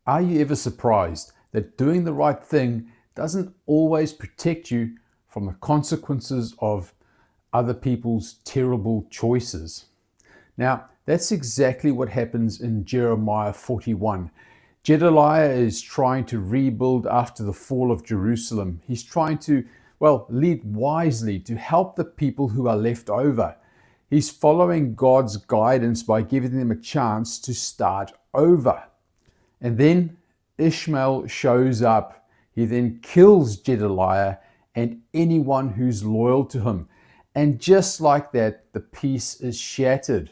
Are you ever surprised that doing the right thing doesn't always protect you from the consequences of other people's terrible choices? Now, that's exactly what happens in Jeremiah 41. Gedaliah is trying to rebuild after the fall of Jerusalem. He's trying to, lead wisely to help the people who are left over. He's following God's guidance by giving them a chance to start over. And then Ishmael shows up. He then kills Gedaliah and anyone who's loyal to him. And just like that, the peace is shattered.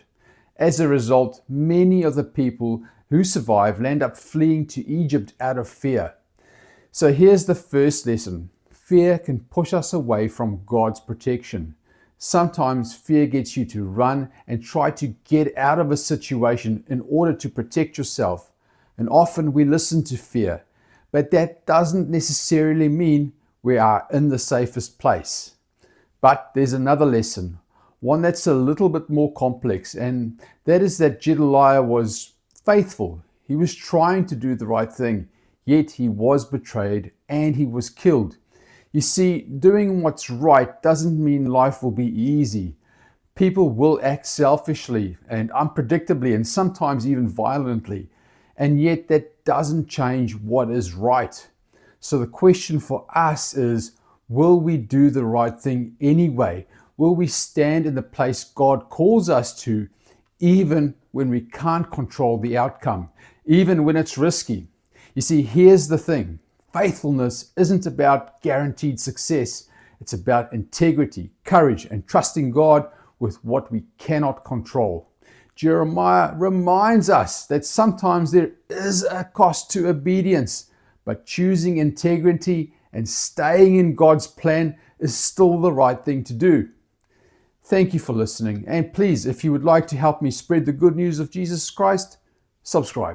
As a result, many of the people who survive end up fleeing to Egypt out of fear. So here's the first lesson. Fear can push us away from God's protection. Sometimes fear gets you to run and try to get out of a situation in order to protect yourself. And often we listen to fear, but that doesn't necessarily mean we are in the safest place. But there's another lesson, one that's a little bit more complex, and that is that Gedaliah was faithful. He was trying to do the right thing, yet he was betrayed and he was killed. You see, doing what's right doesn't mean life will be easy. People will act selfishly and unpredictably and sometimes even violently. And yet that doesn't change what is right. So the question for us is, will we do the right thing anyway? Will we stand in the place God calls us to, even when we can't control the outcome, even when it's risky? You see, here's the thing. Faithfulness isn't about guaranteed success. It's about integrity, courage, and trusting God with what we cannot control. Jeremiah reminds us that sometimes there is a cost to obedience, but choosing integrity and staying in God's plan is still the right thing to do. Thank you for listening, and please, if you would like to help me spread the good news of Jesus Christ, subscribe.